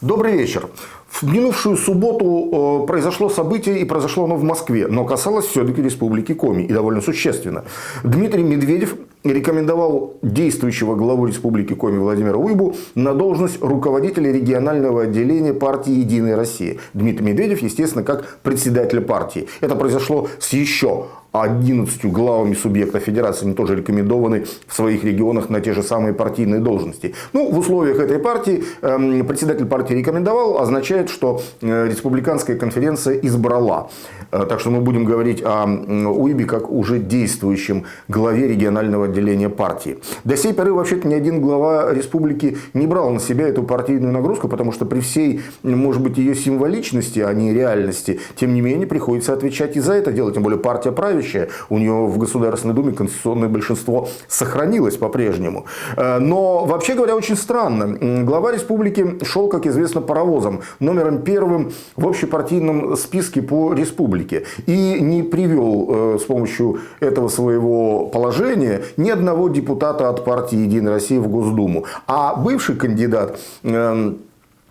Добрый вечер. В минувшую субботу произошло событие, и произошло оно в Москве, но касалось все-таки Республики Коми, и довольно существенно. Дмитрий Медведев рекомендовал действующего главу Республики Коми Владимира Уйбу на должность руководителя регионального отделения партии «Единая Россия». Дмитрий Медведев, естественно, как председатель партии. Это произошло с еще 11 главами субъектов федерации, они тоже рекомендованы в своих регионах на те же самые партийные должности. Ну, в условиях этой партии председатель партии рекомендовал, означает, что республиканская конференция избрала. Так что мы будем говорить о Уйбе как уже действующем главе регионального отделения партии. До сей поры вообще-то ни один глава республики не брал на себя эту партийную нагрузку, потому что при всей, может быть, ее символичности, а не реальности, тем не менее приходится отвечать и за это дело, тем более партия правящая. У нее в Государственной Думе конституционное большинство сохранилось по-прежнему. Но, вообще говоря, очень странно. Глава республики шел, как известно, паровозом, номером первым в общепартийном списке по республике. И не привел с помощью этого своего положения ни одного депутата от партии «Единая Россия» в Госдуму. А бывший кандидат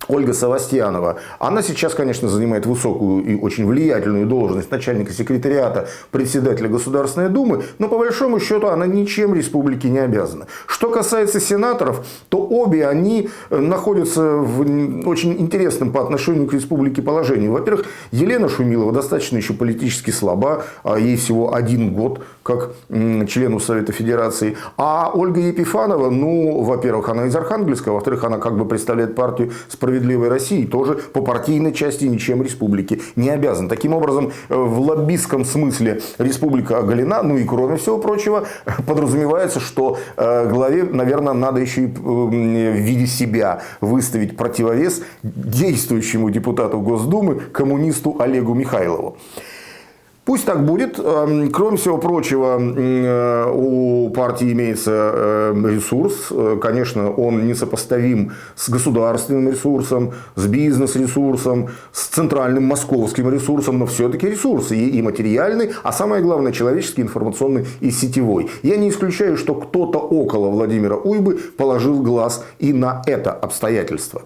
Ольга Савастьянова, она сейчас, конечно, занимает высокую и очень влиятельную должность начальника секретариата председателя Государственной Думы, но по большому счету она ничем республике не обязана. Что касается сенаторов, то обе они находятся в очень интересном по отношению к республике положении. Во-первых, Елена Шумилова достаточно еще политически слаба, ей всего 1 год как члену Совета Федерации. А Ольга Епифанова, ну, во-первых, она из Архангельска, во-вторых, она как бы представляет партию «Справедливой России», тоже по партийной части ничем республике не обязан. Таким образом, в лоббистском смысле республика оголена, ну и кроме всего прочего, подразумевается, что главе, наверное, надо еще и в виде себя выставить противовес действующему депутату Госдумы, коммунисту Олегу Михайлову. Пусть так будет. Кроме всего прочего, у партии имеется ресурс. Конечно, он несопоставим с государственным ресурсом, с бизнес-ресурсом, с центральным московским ресурсом, но все-таки ресурсы и материальный, а самое главное человеческий, информационный и сетевой. Я не исключаю, что кто-то около Владимира Уйбы положил глаз и на это обстоятельство.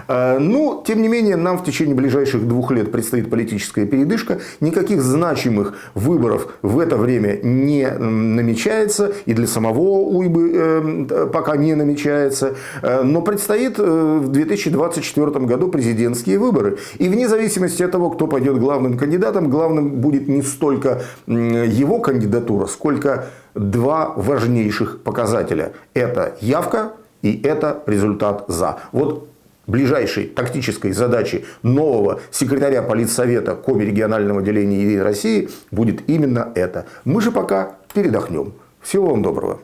Но, тем не менее, нам в течение ближайших 2 лет предстоит политическая передышка. Никаких значимых выборов в это время не намечается. И для самого Уйбы пока не намечается. Но предстоит в 2024 году президентские выборы. И вне зависимости от того, кто пойдет главным кандидатом, главным будет не столько его кандидатура, сколько 2 важнейших показателя. Это явка и это результат «за». Вот ближайшей тактической задачей нового секретаря политсовета Коми регионального отделения «Единой России» будет именно это. Мы же пока передохнем. Всего вам доброго.